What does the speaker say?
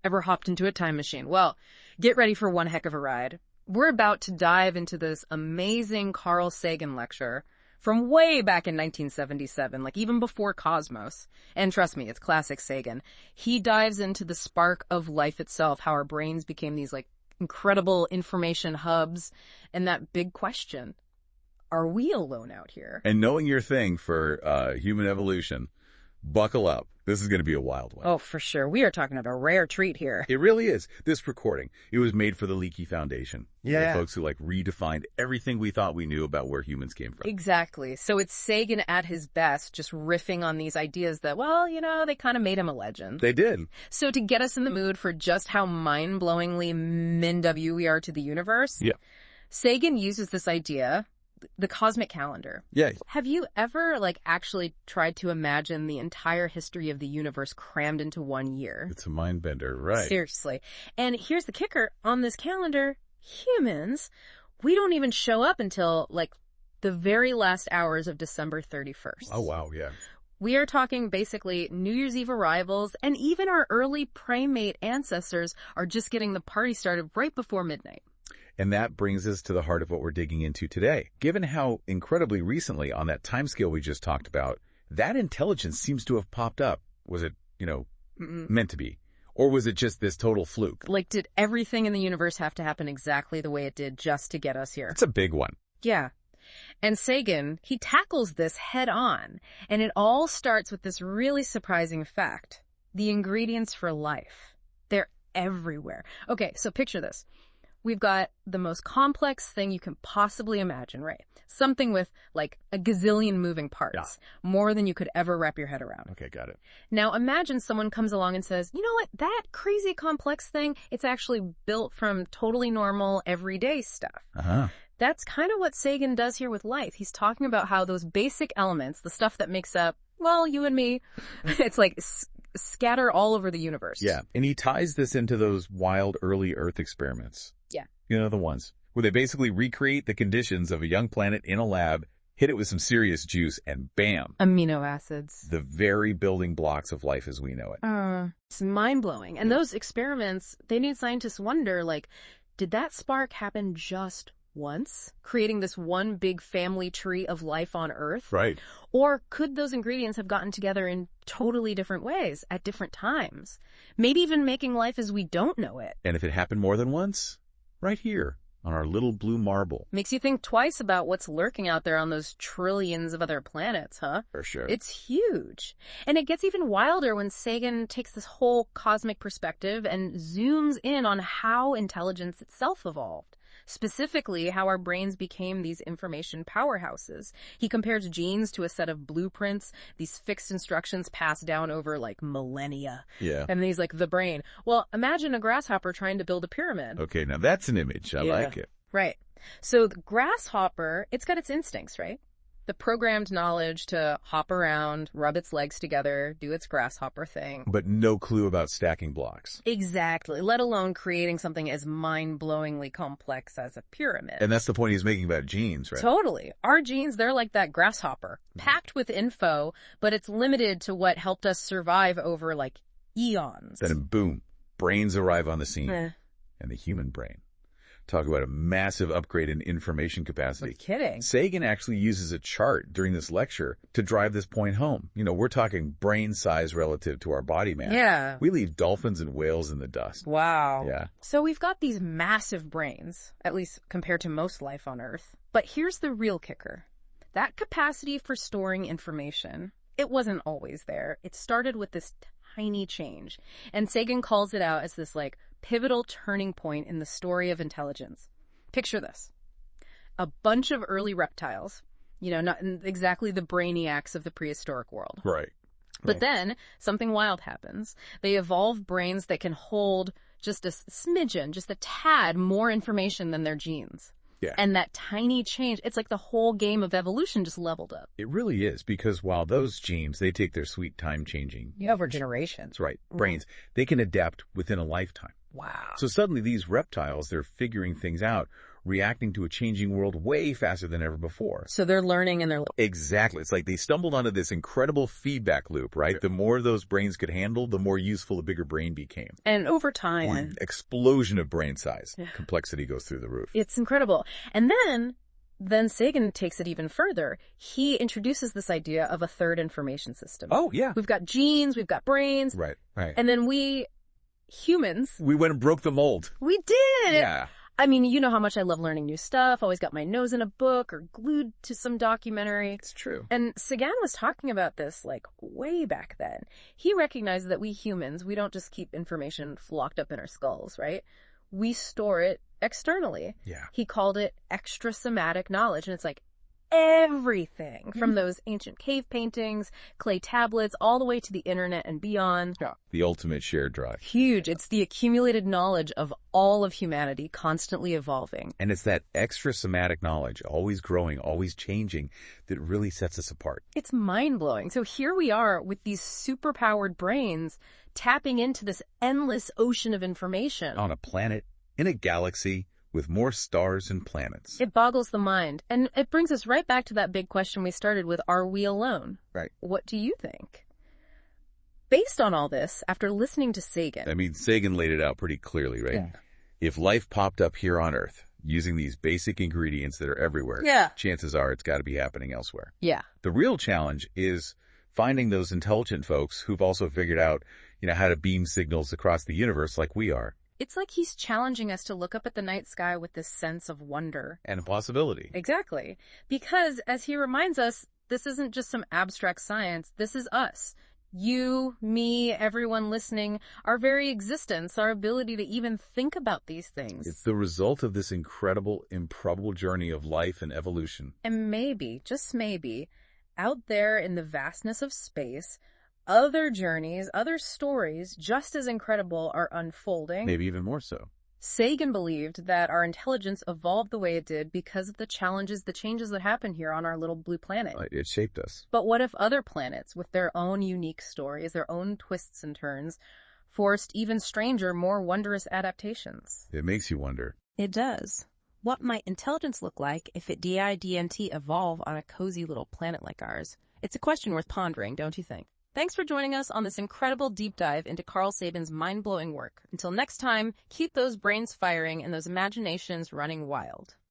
Ever hopped into a time machine? Well, get ready for one heck of a ride. We're about to dive into this amazing Carl Sagan lecture from way back in 1977, like even before Cosmos. And trust me, it's classic Sagan. He dives into the spark of life itself, how our brains became these like incredible information hubs, and that big question, are we alone out here? And knowing your thing for human evolution, buckle up. This is going to be a wild one. Oh, for sure. We are talking about a rare treat here. It really is. This recording, it was made for the Leakey Foundation. Yeah. Folks who redefined everything we thought we knew about where humans came from. Exactly. So it's Sagan at his best, just riffing on these ideas that, well, they kind of made him a legend. They did. So to get us in the mood for just how mind-blowingly min-w we are to the universe, Sagan uses this idea, the cosmic calendar. Yeah. Have you ever actually tried to imagine the entire history of the universe crammed into 1 year? It's a mind bender, right? Seriously. And here's the kicker. On this calendar, humans, we don't even show up until the very last hours of December 31st. Oh, wow. Yeah. We are talking basically New Year's Eve arrivals, and even our early primate ancestors are just getting the party started right before midnight. And that brings us to the heart of what we're digging into today. Given how incredibly recently on that timescale we just talked about, that intelligence seems to have popped up. Was it, meant to be? Or was it just this total fluke? Did everything in the universe have to happen exactly the way it did just to get us here? It's a big one. Yeah. And Sagan, he tackles this head on. And it all starts with this really surprising fact. The ingredients for life. They're everywhere. Okay, so picture this. We've got the most complex thing you can possibly imagine, right? Something with a gazillion moving parts, more than you could ever wrap your head around. Okay, got it. Now imagine someone comes along and says, you know what, that crazy complex thing, it's actually built from totally normal, everyday stuff. Uh-huh. That's kind of what Sagan does here with life. He's talking about how those basic elements, the stuff that makes up, well, you and me, it's scatter all over the universe. Yeah, and he ties this into those wild early Earth experiments. Yeah. The ones where they basically recreate the conditions of a young planet in a lab, hit it with some serious juice, and bam. Amino acids. The very building blocks of life as we know it. It's mind-blowing. And those experiments, they made scientists wonder, did that spark happen just once, creating this one big family tree of life on Earth? Right. Or could those ingredients have gotten together in totally different ways at different times? Maybe even making life as we don't know it. And if it happened more than once? Right here on our little blue marble. Makes you think twice about what's lurking out there on those trillions of other planets, huh? For sure. It's huge. And it gets even wilder when Sagan takes this whole cosmic perspective and zooms in on how intelligence itself evolved. Specifically, how our brains became these information powerhouses. He compares genes to a set of blueprints, these fixed instructions passed down over millennia. Yeah. And he's the brain. Well, imagine a grasshopper trying to build a pyramid. Okay, now that's an image. I like it. Right. So the grasshopper, it's got its instincts, right? The programmed knowledge to hop around, rub its legs together, do its grasshopper thing. But no clue about stacking blocks. Exactly, let alone creating something as mind-blowingly complex as a pyramid. And that's the point he's making about genes, right? Totally. Our genes, they're like that grasshopper, packed with info, but it's limited to what helped us survive over, eons. Then boom, brains arrive on the scene. And the human brain. Talk about a massive upgrade in information capacity. No kidding. Sagan actually uses a chart during this lecture to drive this point home. We're talking brain size relative to our body mass. Yeah. We leave dolphins and whales in the dust. Wow. Yeah. So we've got these massive brains, at least compared to most life on Earth. But here's the real kicker. That capacity for storing information, it wasn't always there. It started with this tiny change. And Sagan calls it out as this pivotal turning point in the story of intelligence. Picture this. A bunch of early reptiles, not exactly the brainiacs of the prehistoric world. Right. But then something wild happens. They evolve brains that can hold just a smidgen, just a tad more information than their genes. Yeah. And that tiny change, it's like the whole game of evolution just leveled up. It really is, because while those genes, they take their sweet time changing. Yeah, over generations. That's right. Brains, they can adapt within a lifetime. Wow. So suddenly these reptiles, they're figuring things out reacting to a changing world way faster than ever before. So they're learning and they're... Exactly. It's like they stumbled onto this incredible feedback loop, right? The more those brains could handle, the more useful a bigger brain became. And over time... Explosion of brain size. Yeah. Complexity goes through the roof. It's incredible. And then Sagan takes it even further. He introduces this idea of a third information system. Oh, yeah. We've got genes, we've got brains. Right. And then we, humans... We went and broke the mold. We did! Yeah. I mean, you know how much I love learning new stuff. Always got my nose in a book or glued to some documentary. It's true. And Sagan was talking about this, like, way back then. He recognized that we humans, we don't just keep information locked up in our skulls, right? We store it externally. Yeah. He called it extrasomatic knowledge. And it's like everything from those ancient cave paintings, clay tablets, all the way to the internet and beyond. Yeah. The ultimate shared drive. Huge. It's the accumulated knowledge of all of humanity constantly evolving. And it's that extrasomatic knowledge, always growing, always changing, that really sets us apart. It's mind-blowing. So here we are with these superpowered brains tapping into this endless ocean of information. On a planet, in a galaxy, with more stars and planets. It boggles the mind. And it brings us right back to that big question we started with, are we alone? Right. What do you think? Based on all this, after listening to Sagan... I mean, Sagan laid it out pretty clearly, right? Yeah. If life popped up here on Earth, using these basic ingredients that are everywhere, chances are it's got to be happening elsewhere. Yeah. The real challenge is finding those intelligent folks who've also figured out, how to beam signals across the universe like we are. It's like he's challenging us to look up at the night sky with this sense of wonder. And possibility. Exactly. Because, as he reminds us, this isn't just some abstract science. This is us. You, me, everyone listening, our very existence, our ability to even think about these things. It's the result of this incredible, improbable journey of life and evolution. And maybe, just maybe, out there in the vastness of space, other journeys, other stories, just as incredible, are unfolding. Maybe even more so. Sagan believed that our intelligence evolved the way it did because of the changes that happen here on our little blue planet. It shaped us. But what if other planets, with their own unique stories, their own twists and turns, forced even stranger, more wondrous adaptations? It makes you wonder. It does. What might intelligence look like if it didn't evolve on a cozy little planet like ours? It's a question worth pondering, don't you think? Thanks for joining us on this incredible deep dive into Carl Sagan's mind-blowing work. Until next time, keep those brains firing and those imaginations running wild.